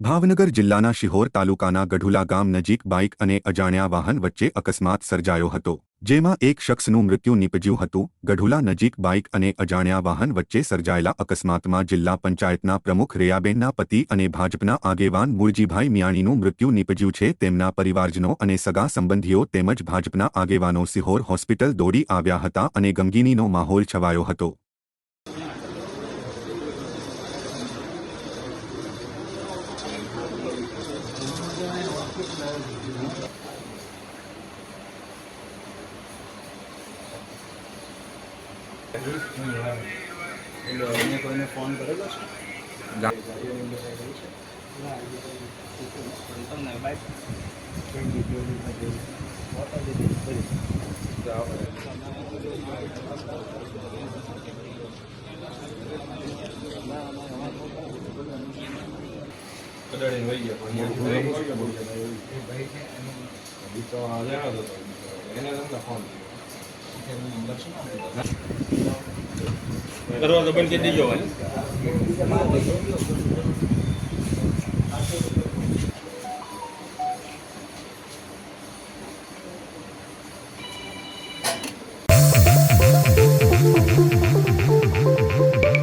ભાવનગર જિલ્લાના શિહોર તાલુકાના ગઢુલા ગામ નજીક બાઇક અને અજાણ્યા વાહન વચ્ચે અકસ્માત સર્જાયો હતો, જેમાં એક શખ્સનું મૃત્યુ નીપજ્યું હતું। ગઢુલા નજીક બાઇક અને અજાણ્યા વાહન વચ્ચે સર્જાયેલા અકસ્માતમાં જિલ્લા પંચાયતના પ્રમુખ રેયાબેનના પતિ અને ભાજપના આગેવાન મુળજીભાઈ મિયાણીનું મૃત્યુ નીપજ્યું છે। તેમના પરિવારજનો અને સગા સંબંધીઓ તેમજ ભાજપના આગેવાનો શિહોર હોસ્પિટલ દોડી આવ્યા હતા અને ગમગીનીનો માહોલ છવાયો હતો। કોઈને ફોન કરેલો છે? દરવાજો બંધ કરી દેજો।